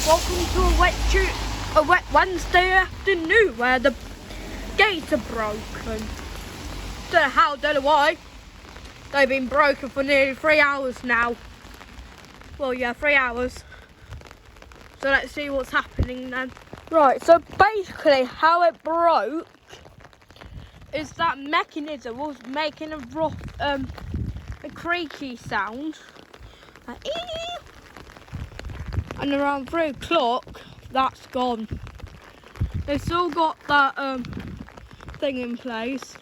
Welcome to a wet Wednesday afternoon where the gates are broken. Don't know how, don't know why. They've been broken for nearly 3 hours now. Well, yeah, 3 hours. So let's see what's happening then. Right, so basically how it broke is that mechanism was making a rough, a creaky sound. Like, and around 3 o'clock, that's gone. They've still got that thing in place.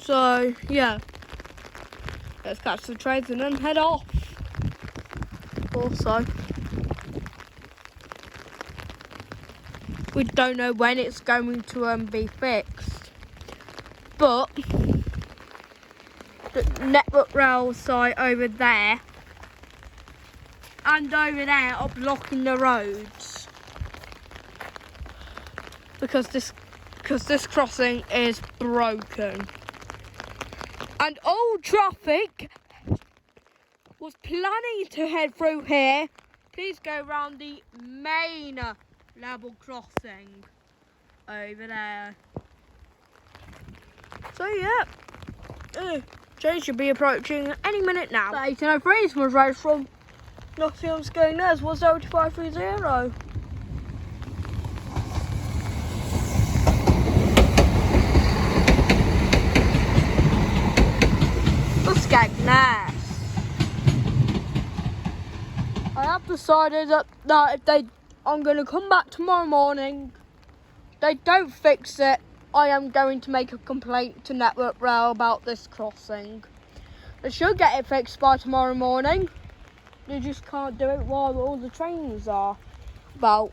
So yeah, let's catch the trains and then head off. Also, we don't know when it's going to be fixed, but the network rail site over there and over there are blocking the roads because this crossing is broken. And all traffic was planning to head through here. Please go around the main level crossing over there. So yeah, train should be approaching any minute now. 1803 was right from Nottingham's going there, 17530. Skegness. I have decided that if I'm going to come back tomorrow morning, if they don't fix it, I am going to make a complaint to Network Rail about this crossing. They should get it fixed by tomorrow morning. They just can't do it while all the trains are about.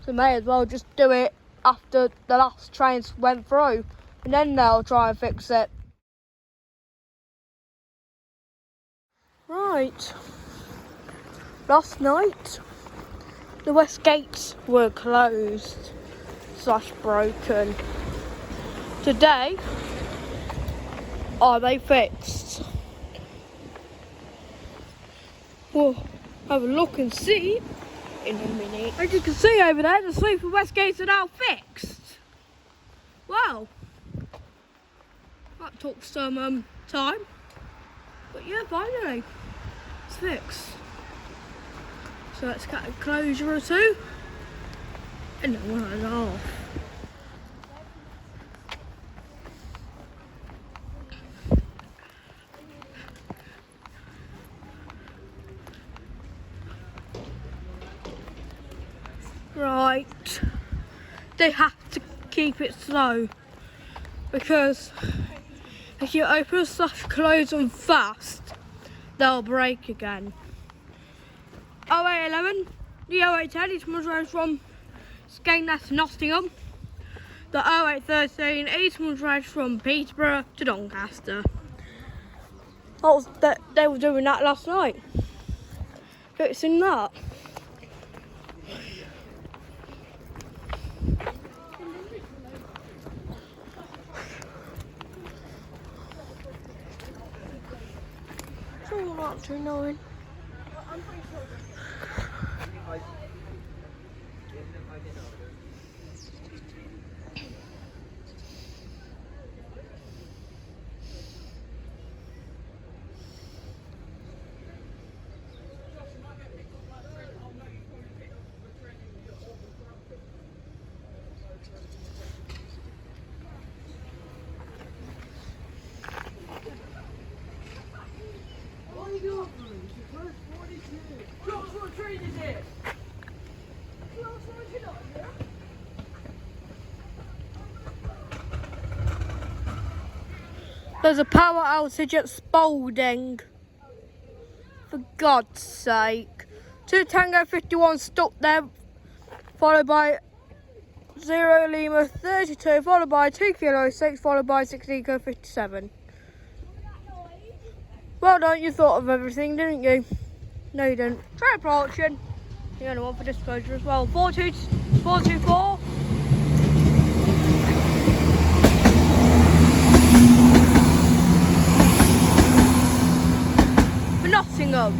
So may as well just do it after the last trains went through, and then they'll try and fix it. Right, last night the west gates were closed / broken. Today, are they fixed? We'll have a look and see in a minute. As you can see over there, the Sleaford west gates are now fixed. Wow, that took some time, but yeah, finally. Fix. So let's get a closure or two and then we'll head off. Right, they have to keep it slow because if you open / close them fast, they'll break again. 0811, the 0810 East Road from Skegness to Nottingham. The 0813 East Road from Peterborough to Doncaster. They were doing that last night. Fixing that. Not too annoying. There's a power outage at Spalding. For God's sake. 2 Tango 51 stuck there, followed by 0 Lima 32, followed by 2 Kilo 6, followed by 6 Eco 57. Well done, you thought of everything, didn't you? No, you didn't. Try approaching. The only one for disclosure as well. 424. For Nottingham.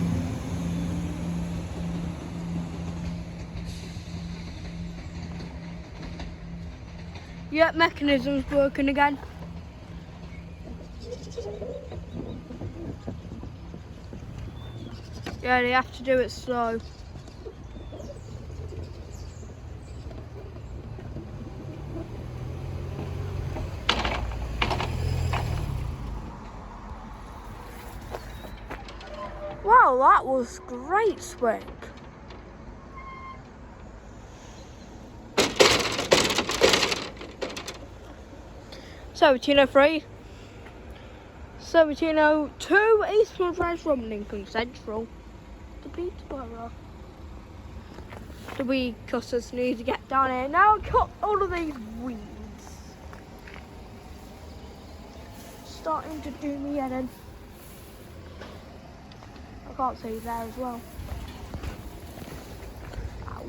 Yeah, mechanism's working again. Yeah, they have to do it slow. Wow, that was great swing. So, 1703. 1702 Eastwood Road from Lincoln Central to Peterborough. The weed cutters need to get down here now and cut all of these weeds. Starting to do me head in. I can't see there as well. Ow.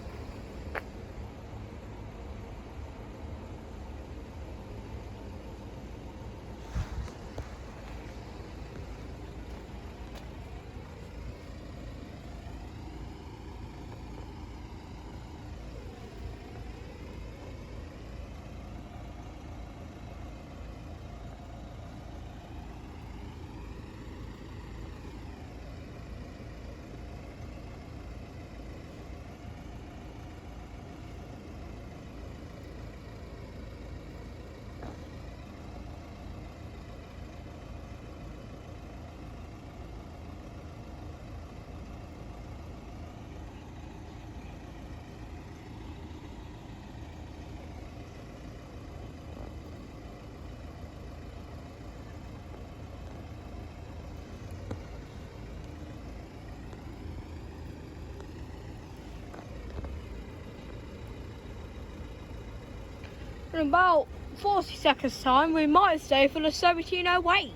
In about 40 seconds time we might stay for the 1708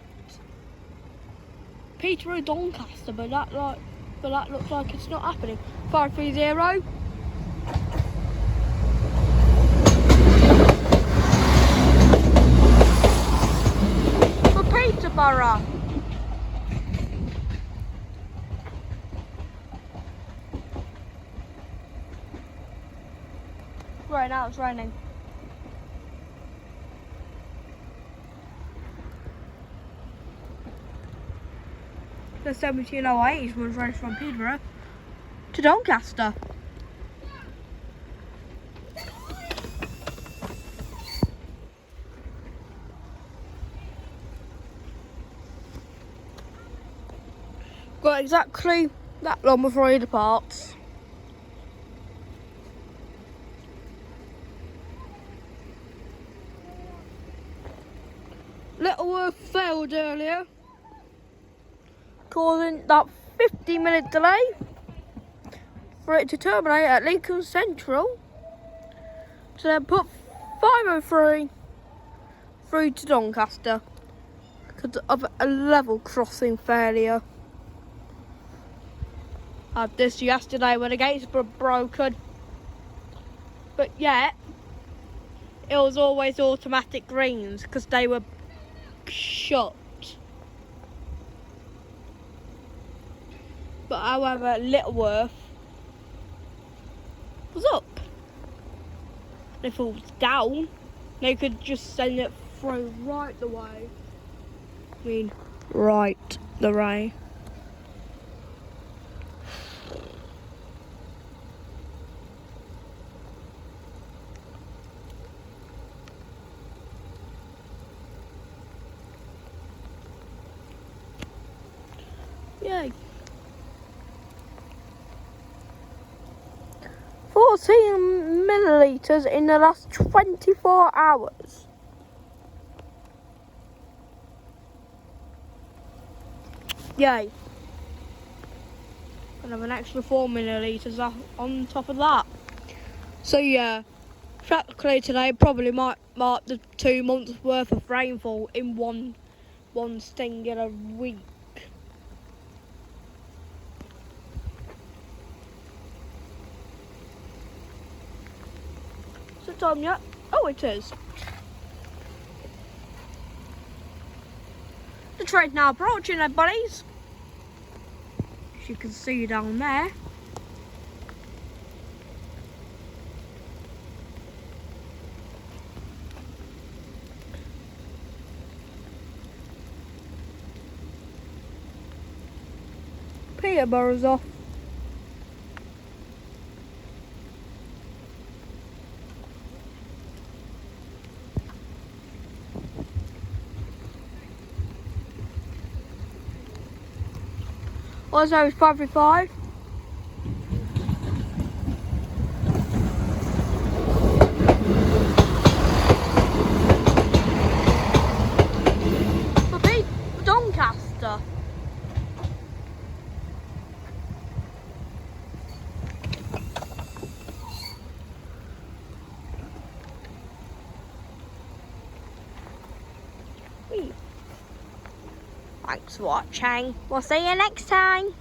Peterborough Doncaster, but that looks like it's not happening. 530 for Peterborough. Right now it's raining. The 1708 was raced from Peterborough to Doncaster. Got exactly that long before he departs. Littleworth failed earlier, causing that 15-minute delay for it to terminate at Lincoln Central to then put 503 through to Doncaster because of a level crossing failure. I had this yesterday when the gates were broken, but yet it was always automatic greens because they were shut. But however, Littleworth was up. If it was down, they could just send it through right the way. I mean, right the way. Yay. 14 millilitres in the last 24 hours. Yay. And have an extra 4 millilitres on top of that. So yeah, practically today probably might mark the 2 months worth of rainfall in one singular week. Is it time yet? Oh, it is. The train's now approaching there, buddies. As you can see down there. Peterborough's off. Also, it's 5:05. For Doncaster. Thanks for watching. We'll see you next time.